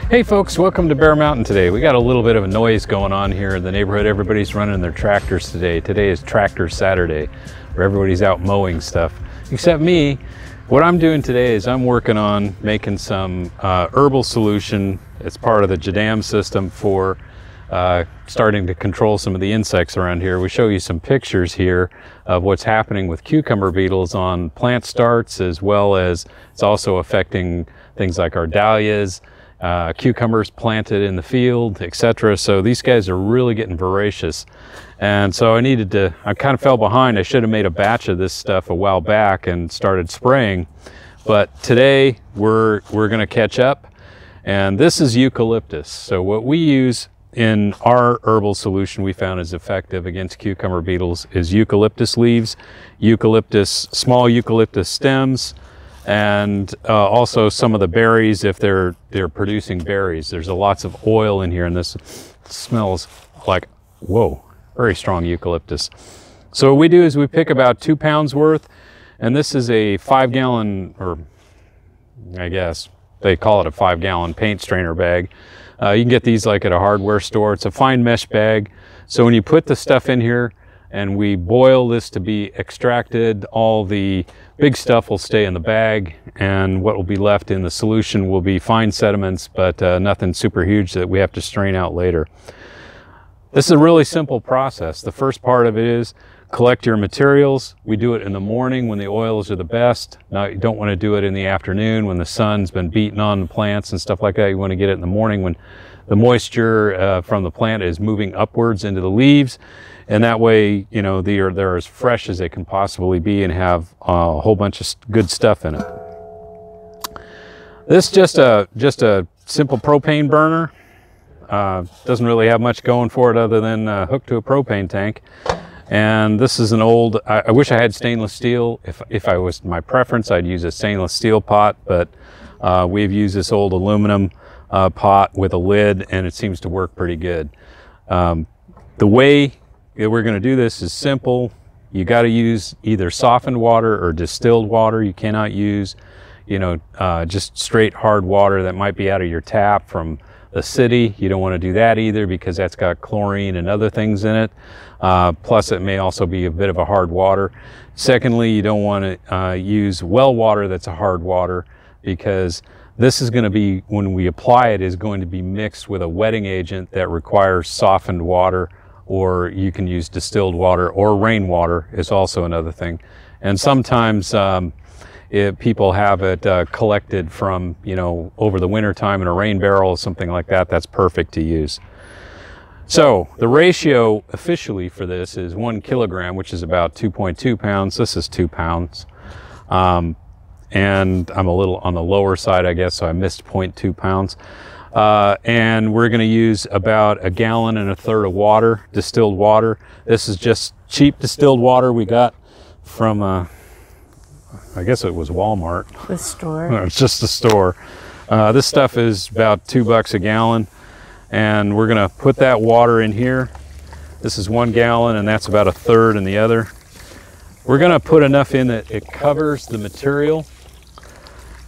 Hey folks, welcome to Bear Mountain today. We got a little bit of a noise going on here in the neighborhood. Everybody's running their tractors today. Today is Tractor Saturday, where everybody's out mowing stuff. Except me. What I'm doing today is I'm working on making some herbal solution. It's part of the JADAM system for starting to control some of the insects around here. We show you some pictures here of what's happening with cucumber beetles on plant starts, as well as it's also affecting things like our dahlias, cucumbers planted in the field, etc. So these guys are really getting voracious. And so I kind of fell behind. I should have made a batch of this stuff a while back and started spraying. But today we're going to catch up. And this is eucalyptus. So what we use in our herbal solution we found is effective against cucumber beetles is eucalyptus leaves, small eucalyptus stems, and also some of the berries if they're producing berries. There's lots of oil in here, and this smells like, whoa, very strong eucalyptus. So what we do is we pick about 2 pounds worth, and this is a 5-gallon, or I guess they call it a 5-gallon paint strainer bag. You can get these like at a hardware store. It's a fine mesh bag. So when you put the stuff in here and we boil this to be extracted, all the big stuff will stay in the bag, and what will be left in the solution will be fine sediments, but nothing super huge that we have to strain out later. This is a really simple process. The first part of it is collect your materials. We do it in the morning when the oils are the best. Now, you don't want to do it in the afternoon when the sun's been beating on the plants and stuff like that. You want to get it in the morning when the moisture from the plant is moving upwards into the leaves. And that way, you know, they're as fresh as they can possibly be and have a whole bunch of good stuff in it. This is just a simple propane burner. Doesn't really have much going for it other than hooked to a propane tank. And this is an old, I wish I had stainless steel. If I was my preference, I'd use a stainless steel pot, but we've used this old aluminum pot with a lid, and it seems to work pretty good. The way that we're going to do this is simple. You got to use either softened water or distilled water. You cannot use, you know, just straight hard water that might be out of your tap from the city. You don't want to do that either, because that's got chlorine and other things in it. Plus it may also be a bit of a hard water. Secondly, you don't want to use well water that's a hard water, because this is going to be, when we apply it, is going to be mixed with a wetting agent that requires softened water, or you can use distilled water, or rainwater is also another thing. And sometimes if people have it collected from, you know, over the winter time in a rain barrel or something like that, that's perfect to use. So the ratio officially for this is 1 kilogram, which is about 2.2 pounds. This is 2 pounds. And I'm a little on the lower side, I guess, so I missed 0.2 pounds. And we're going to use about 1.33 gallons of water, distilled water. This is just cheap distilled water we got from, I guess it was Walmart. The store? No, it's just the store. This stuff is about $2 a gallon. And we're going to put that water in here. This is 1 gallon, and that's about 1/3 in the other. We're going to put enough in that it covers the material,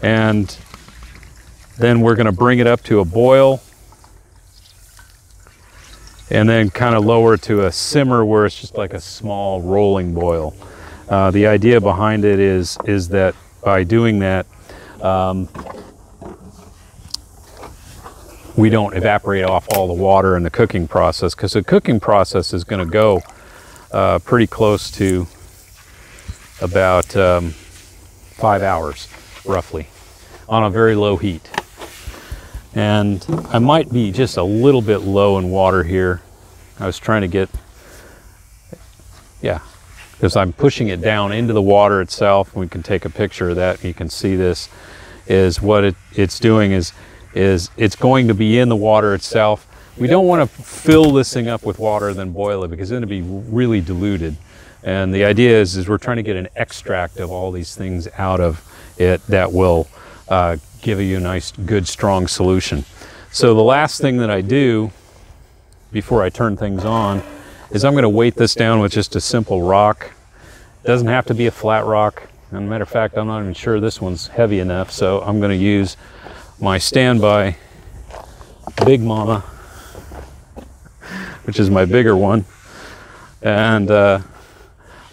and then we're going to bring it up to a boil, and then kind of lower it to a simmer where it's just like a small rolling boil. The idea behind it is that by doing that, we don't evaporate off all the water in the cooking process, because the cooking process is going to go pretty close to about 5 hours, roughly, on a very low heat. And I might be just a little bit low in water here. I was trying to get, yeah, because I'm pushing it down into the water itself. We can take a picture of that. You can see this is what it's doing is it's going to be in the water itself. We don't want to fill this thing up with water and then boil it, because it's going to be really diluted. And the idea is we're trying to get an extract of all these things out of it that will give you a nice, good, strong solution. So the last thing that I do before I turn things on is I'm going to weight this down with just a simple rock. It doesn't have to be a flat rock. As a matter of fact, I'm not even sure this one's heavy enough, so I'm going to use my standby Big Mama, which is my bigger one. And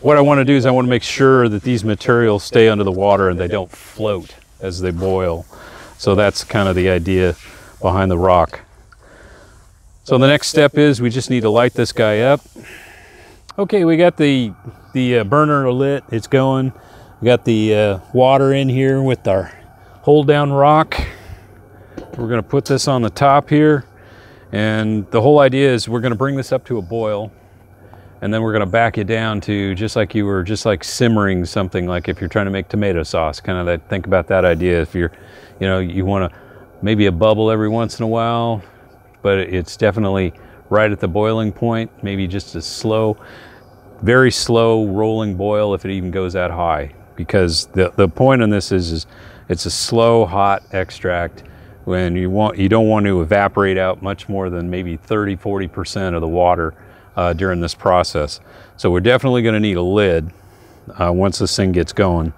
what I want to do is I want to make sure that these materials stay under the water and they don't float as they boil. So that's kind of the idea behind the rock. So the next step is we just need to light this guy up. Okay, we got the burner lit, it's going. We got the water in here with our hold down rock. We're gonna put this on the top here. And the whole idea is we're gonna bring this up to a boil, and then we're gonna back it down to just like simmering something, like if you're trying to make tomato sauce, kind of that, think about that idea. If you're, you wanna maybe a bubble every once in a while, but it's definitely right at the boiling point, maybe just a slow, very slow rolling boil if it even goes that high. Because the point on this is it's a slow, hot extract when you don't want to evaporate out much more than maybe 30–40% of the water during this process. So we're definitely gonna need a lid once this thing gets going.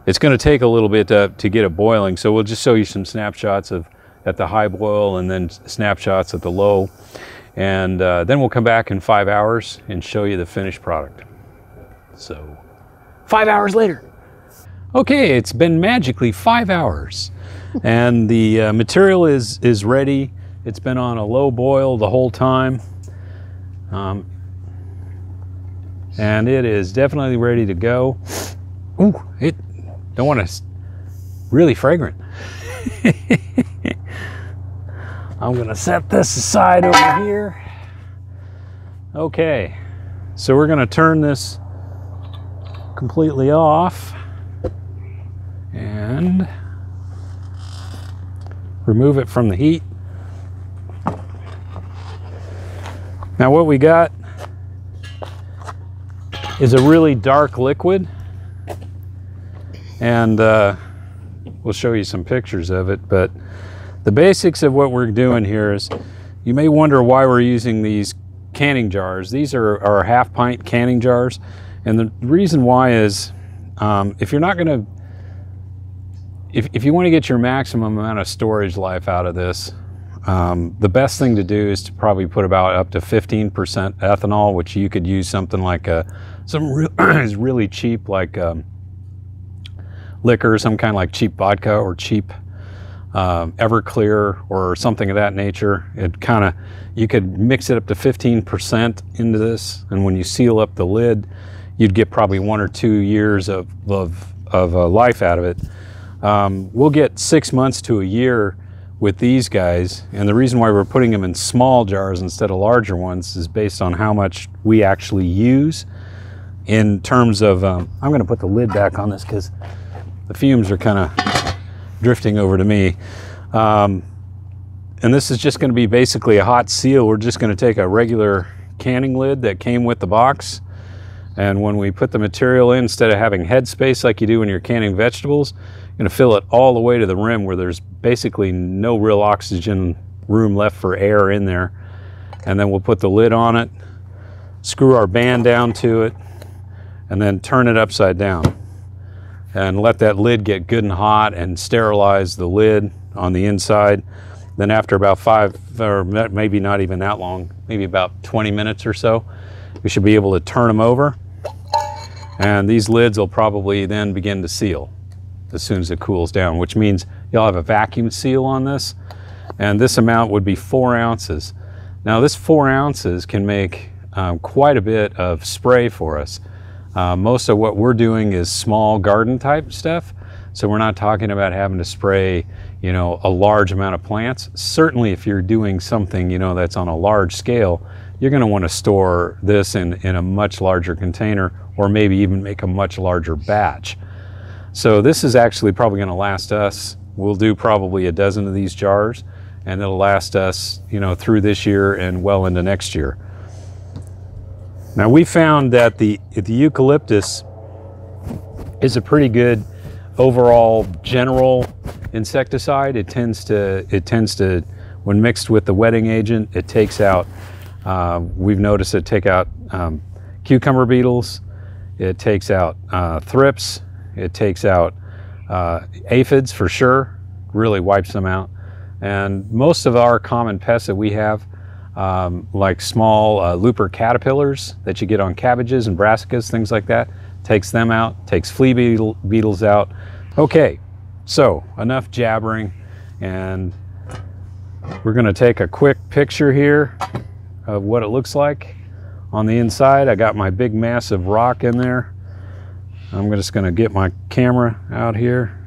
It's gonna take a little bit to get it boiling, so we'll just show you some snapshots at the high boil and then snapshots at the low. And then we'll come back in 5 hours and show you the finished product. So 5 hours later. Okay, it's been magically 5 hours and the material is ready. It's been on a low boil the whole time. And it is definitely ready to go. Ooh, it don't want to, really fragrant. I'm gonna set this aside over here. Okay, so we're gonna turn this completely off and remove it from the heat. Now what we got is a really dark liquid, and we'll show you some pictures of it, but the basics of what we're doing here is, you may wonder why we're using these canning jars. These are our half-pint canning jars, and the reason why is if you're not gonna, if you want to get your maximum amount of storage life out of this, the best thing to do is to probably put about up to 15% ethanol, which you could use something like is really cheap, like liquor, some kind of like cheap vodka or cheap Everclear or something of that nature. You could mix it up to 15% into this, and when you seal up the lid, you'd get probably 1 or 2 years of life out of it. We'll get 6 months to a year with these guys, and the reason why we're putting them in small jars instead of larger ones is based on how much we actually use in terms of, I'm going to put the lid back on this because the fumes are kind of drifting over to me. And this is just going to be basically a hot seal. We're just going to take a regular canning lid that came with the box, and when we put the material in, instead of having head space like you do when you're canning vegetables, you're going to fill it all the way to the rim where there's basically no real oxygen room left for air in there. And then we'll put the lid on it, screw our band down to it, and then turn it upside down and let that lid get good and hot and sterilize the lid on the inside. Then after about 5, or maybe not even that long, maybe about 20 minutes or so, we should be able to turn them over, and these lids will probably then begin to seal as soon as it cools down, which means you'll have a vacuum seal on this, and this amount would be 4 ounces. Now this 4 ounces can make quite a bit of spray for us. Most of what we're doing is small garden type stuff, so we're not talking about having to spray, a large amount of plants. Certainly if you're doing something, that's on a large scale, you're going to want to store this in a much larger container, or maybe even make a much larger batch. So this is actually probably going to last us, we'll do probably a dozen of these jars, and it'll last us, through this year and well into next year. Now we found that the eucalyptus is a pretty good overall general insecticide. It tends to, when mixed with the wetting agent, it takes out, we've noticed it take out cucumber beetles, it takes out thrips, it takes out aphids for sure, really wipes them out. And most of our common pests that we have, like small looper caterpillars that you get on cabbages and brassicas, things like that, takes them out, takes flea beetles out. Okay, so enough jabbering, and we're going to take a quick picture here of what it looks like on the inside. I got my big massive rock in there. I'm just going to get my camera out here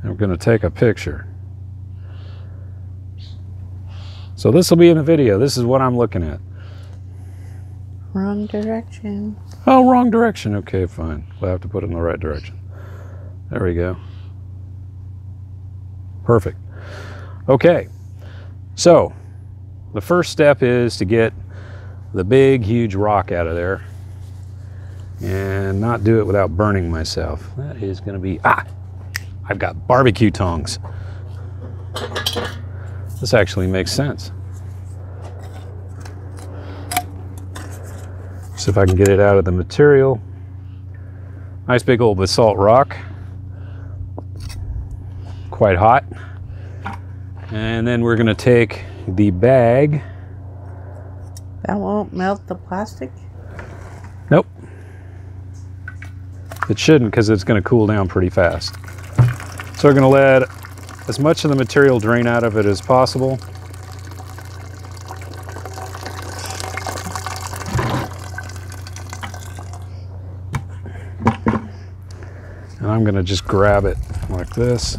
and we're going to take a picture. So this will be in the video. This is what I'm looking at. Wrong direction. Oh, wrong direction. Okay, fine. We'll have to put it in the right direction. There we go. Perfect. Okay, so the first step is to get the big, huge rock out of there and not do it without burning myself. That is going to be, I've got barbecue tongs. This actually makes sense. See if I can get it out of the material. Nice big old basalt rock. Quite hot. And then we're going to take the bag. That won't melt the plastic? Nope. It shouldn't, because it's going to cool down pretty fast. So we're going to let as much of the material drain out of it as possible. And I'm going to just grab it like this.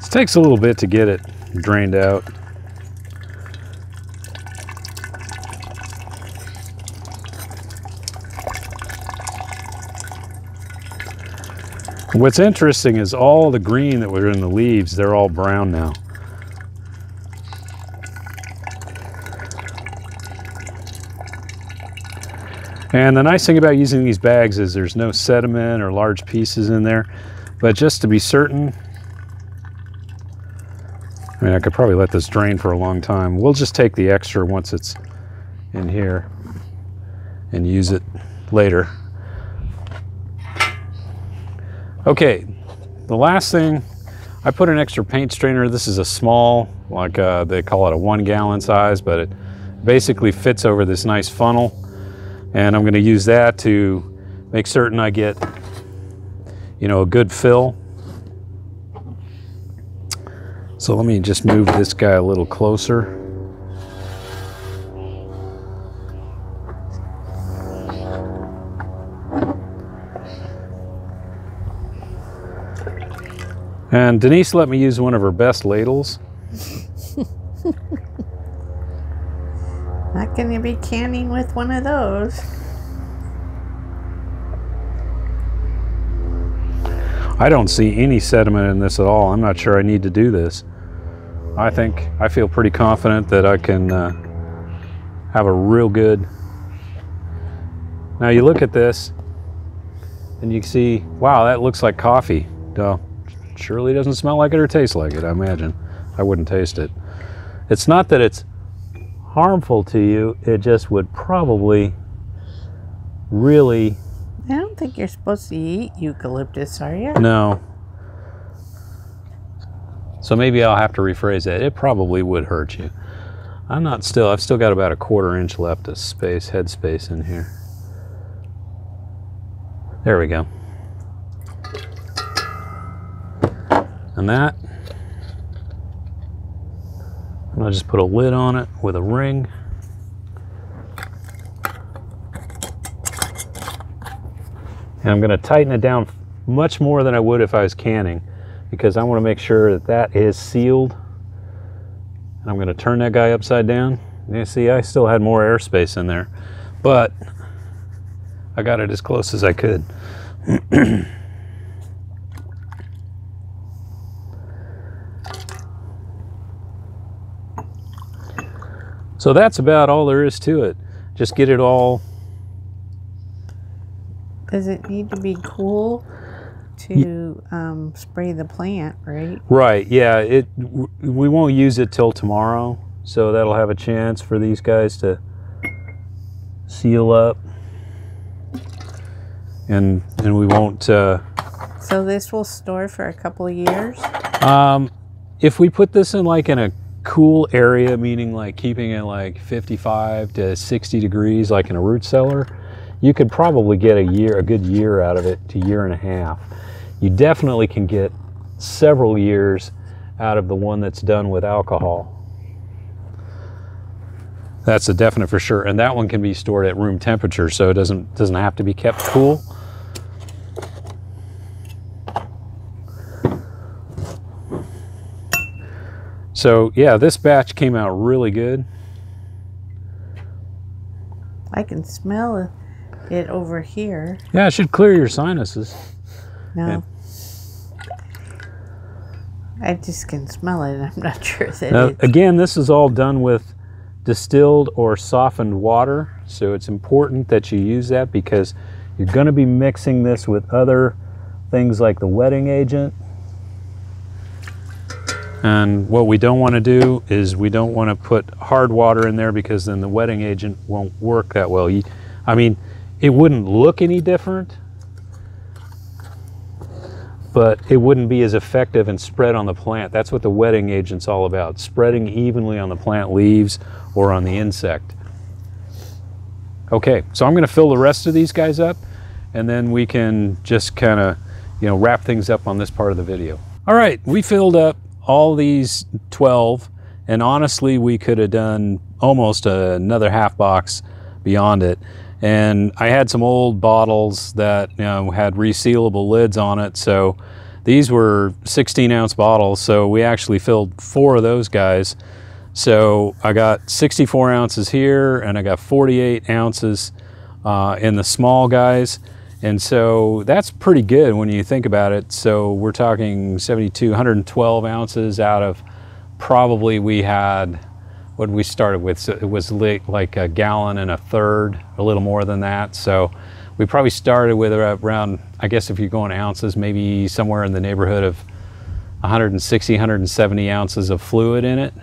It takes a little bit to get it drained out. What's interesting is all the green that were in the leaves, they're all brown now. And the nice thing about using these bags is there's no sediment or large pieces in there, but just to be certain, I mean, I could probably let this drain for a long time. We'll just take the extra once it's in here and use it later. Okay, the last thing, I put an extra paint strainer. This is a small, like they call it a 1 gallon size, but it basically fits over this nice funnel. And I'm going to use that to make certain I get, you know, a good fill. So let me just move this guy a little closer. And Denise let me use one of her best ladles. Not going to be canning with one of those. I don't see any sediment in this at all. I'm not sure I need to do this. I feel pretty confident that I can have a real good. Now you look at this and you see, wow, that looks like coffee. Surely doesn't smell like it or taste like it, I imagine. I wouldn't taste it. It's not that it's harmful to you, it just would probably really... I don't think you're supposed to eat eucalyptus, are you? No. So maybe I'll have to rephrase that. It probably would hurt you. I've still got about a 1/4 inch left of space, head space in here. There we go. And that, and I'll just put a lid on it with a ring. And I'm going to tighten it down much more than I would if I was canning, because I want to make sure that that is sealed. And I'm going to turn that guy upside down. You see, I still had more airspace in there, but I got it as close as I could. So that's about all there is to it. Just get it all. Does it need to be cool? to spray the plant, right? Right, yeah. We won't use it till tomorrow, so that'll have a chance for these guys to seal up. And we won't... So this will store for a couple of years? If we put this in a cool area, meaning like keeping it like 55 to 60 degrees, like in a root cellar, you could probably get a good year out of it to year and a half. You definitely can get several years out of the one that's done with alcohol. That's a definite for sure. And that one can be stored at room temperature, so it doesn't have to be kept cool. So yeah, this batch came out really good. I can smell it over here. Yeah, it should clear your sinuses. No. Yeah. I just can smell it. I'm not sure that Now, it's... again, this is all done with distilled or softened water, so it's important that you use that because you're going to be mixing this with other things like the wetting agent. And what we don't want to do is we don't want to put hard water in there because then the wetting agent won't work that well. I mean, it wouldn't look any different, but it wouldn't be as effective and spread on the plant. That's what the wetting agent's all about, spreading evenly on the plant leaves or on the insect. Okay, so I'm going to fill the rest of these guys up, and then we can just kind of, wrap things up on this part of the video. All right, we filled up all these 12, and honestly we could have done almost another half box beyond it. And I had some old bottles that had resealable lids on it, so these were 16-ounce bottles, so we actually filled 4 of those guys. So I got 64 ounces here, and I got 48 ounces in the small guys. And so that's pretty good when you think about it. So we're talking 72, 112 ounces out of probably we had, what did we started with? So it was like a gallon and a third, a little more than that. So we probably started with around, I guess if you're going ounces, maybe somewhere in the neighborhood of 160, 170 ounces of fluid in it.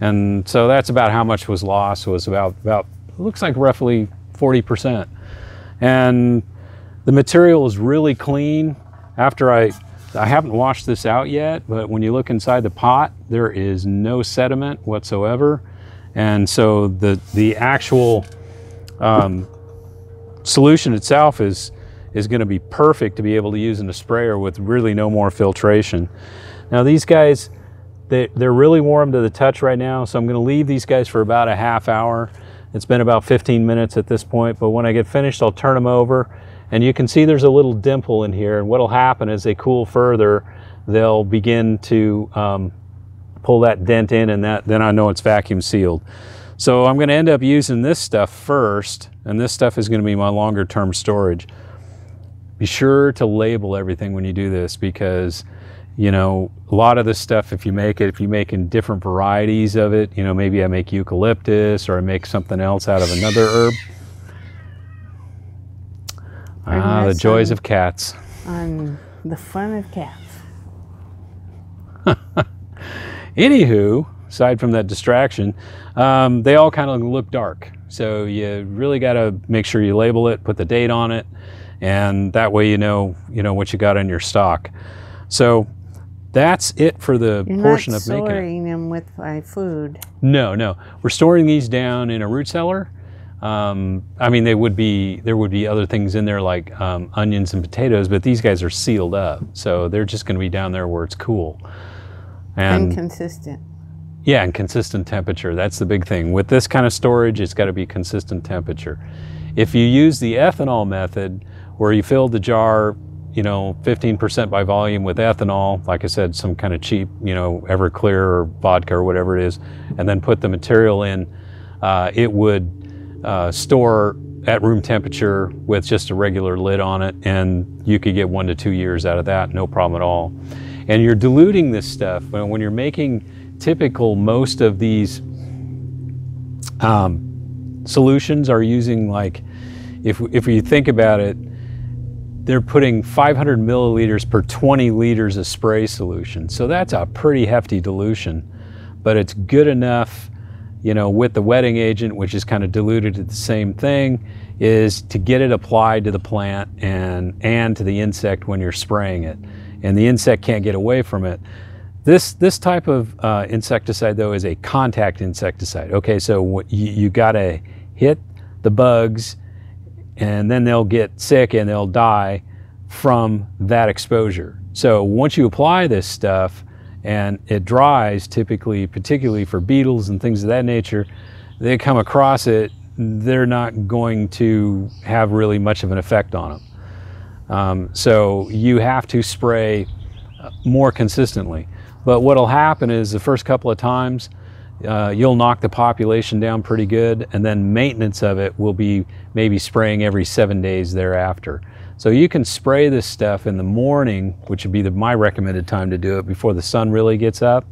And so that's about how much was lost. It was about it looks like roughly 40%. And the material is really clean. After I haven't washed this out yet, but when you look inside the pot, there is no sediment whatsoever. And so the actual solution itself is going to be perfect to be able to use in a sprayer with really no more filtration. Now these guys, they're really warm to the touch right now, so I'm going to leave these guys for about a half hour. It's been about 15 minutes at this point, but when I get finished, I'll turn them over. And you can see there's a little dimple in here, and what'll happen as they cool further, they'll begin to pull that dent in, and then I know it's vacuum sealed. So I'm going to end up using this stuff first, and this stuff is going to be my longer term storage. Be sure to label everything when you do this, because a lot of this stuff, if you make in different varieties of it, maybe I make eucalyptus or I make something else out of another herb. The joys of cats. On the fun of cats. Anywho, aside from that distraction, they all kind of look dark. So you really got to make sure you label it, put the date on it, and that way you know what you got in your stock. So that's it for the portion of making it. You're not storing them with my food. No. We're storing these down in a root cellar. I mean, there would be other things in there like onions and potatoes, but these guys are sealed up, so they're just going to be down there where it's cool and consistent. Yeah, and consistent temperature. That's the big thing with this kind of storage. It's got to be consistent temperature. If you use the ethanol method, where you fill the jar 15% by volume with ethanol, like I said, some kind of cheap Everclear or vodka or whatever it is, and then put the material in, it would store at room temperature with just a regular lid on it, and you could get 1 to 2 years out of that, no problem at all. And you're diluting this stuff when you're making most of these solutions are using, like, if you think about it, they're putting 500 milliliters per 20 liters of spray solution. So that's a pretty hefty dilution, but it's good enough, you know, with the wetting agent, which is kind of diluted to the same thing, is to get it applied to the plant and to the insect when you're spraying it. And the insect can't get away from it. This type of insecticide, though, is a contact insecticide. Okay, so you gotta hit the bugs, and then they'll get sick and they'll die from that exposure. So once you apply this stuff and it dries, typically, particularly for beetles and things of that nature, they come across it, they're not going to have really much of an effect on them. So you have to spray more consistently. But what'll happen is the first couple of times, you'll knock the population down pretty good, and then maintenance of it will be maybe spraying every 7 days thereafter. So you can spray this stuff in the morning, which would be my recommended time to do it before the sun really gets up,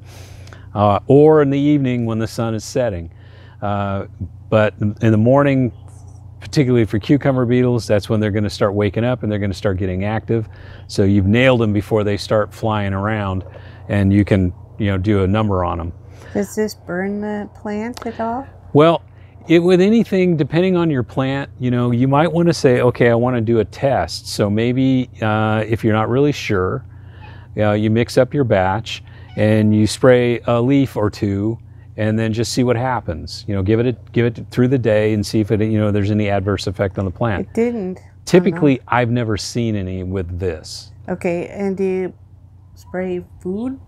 or in the evening when the sun is setting. But in the morning, particularly for cucumber beetles, that's when they're going to start waking up and they're going to start getting active. So you've nailed them before they start flying around, and you can, you know, do a number on them. Does this burn the plant at all? Well, with anything, depending on your plant, you know, you might want to say, okay, I want to do a test. So maybe if you're not really sure, you mix up your batch and you spray a leaf or two, and then just see what happens. You know, give it through the day and see if it, you know, there's any adverse effect on the plant. It didn't. Typically, I've never seen any with this. Okay, and do you spray food?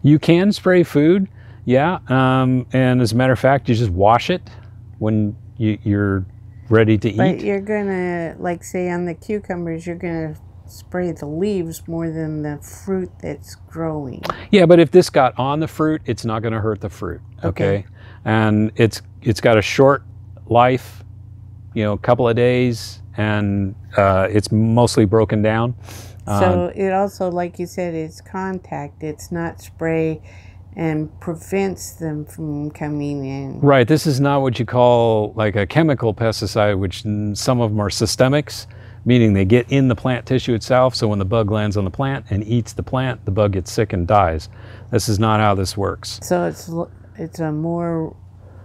You can spray food, yeah. And as a matter of fact, you just wash it when you're ready to eat. But you're gonna, like say on the cucumbers, you're gonna spray the leaves more than the fruit that's growing. Yeah, but if this got on the fruit, it's not going to hurt the fruit. Okay, and it's got a short life, you know, a couple of days, and it's mostly broken down. So it also, like you said, it's contact. It's not spray and prevents them from coming in. Right. This is not what you call like a chemical pesticide, which some of them are systemics, meaning they get in the plant tissue itself. So when the bug lands on the plant and eats the plant, the bug gets sick and dies. This is not how this works. So it's a more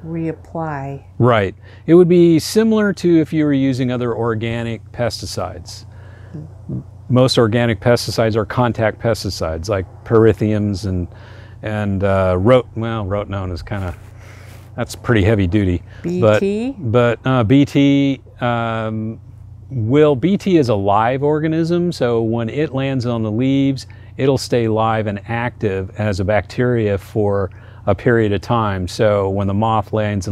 reapply. Right. It would be similar to if you were using other organic pesticides. Most organic pesticides are contact pesticides like perithiums and rotenone is kind of, that's pretty heavy duty. BT? But BT, BT is a live organism, so when it lands on the leaves, it'll stay live and active as a bacteria for a period of time. So when the moth lands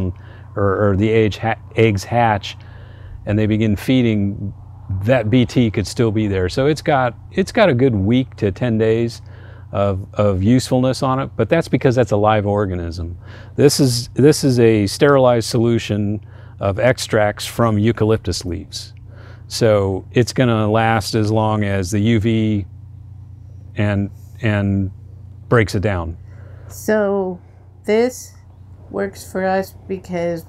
or the eggs hatch and they begin feeding, that BT could still be there. So it's got a good week to 10 days of usefulness on it, but that's because that's a live organism. This is a sterilized solution of extracts from eucalyptus leaves. So it's going to last as long as the UV and breaks it down. So this works for us because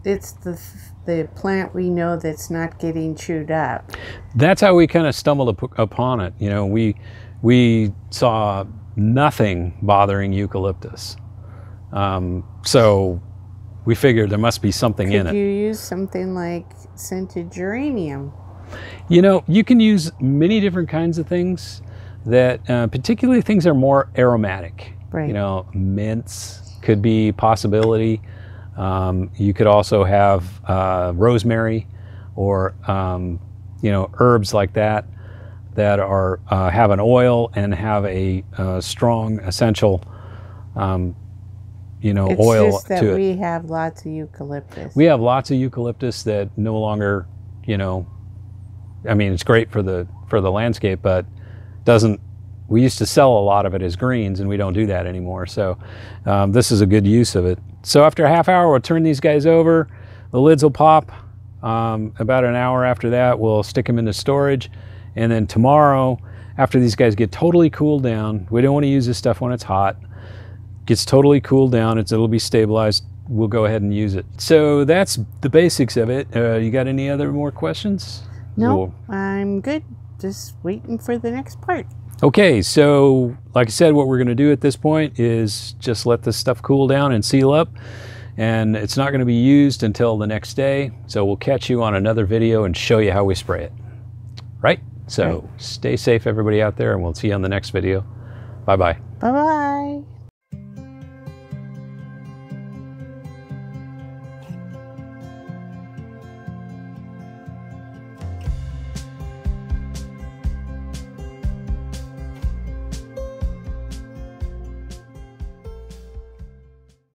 it's the plant we know that's not getting chewed up. That's how we kind of stumbled upon it. You know, we saw nothing bothering eucalyptus. So we figured there must be something in it. Could you use something like scented geranium? You know, you can use many different kinds of things that, particularly things that are more aromatic. Right. You know, mints could be a possibility. You could also have rosemary or, you know, herbs like that are have an oil and have a strong essential, you know, oil to it. It's just that we have lots of eucalyptus. We have lots of eucalyptus that no longer, you know, I mean, it's great for the landscape, but doesn't. We used to sell a lot of it as greens, and we don't do that anymore. So this is a good use of it. So after a half hour, we'll turn these guys over. The lids will pop. About an hour after that, we'll stick them into storage. And then tomorrow, after these guys get totally cooled down, we don't want to use this stuff when it's hot. Gets totally cooled down, it'll be stabilized. We'll go ahead and use it. So that's the basics of it. You got any other more questions? No, I'm good. just waiting for the next part. Okay, so like I said, what we're going to do at this point is just let this stuff cool down and seal up. And it's not going to be used until the next day. So we'll catch you on another video and show you how we spray it. Right? So stay safe, everybody out there, and we'll see you on the next video. Bye-bye. Bye-bye.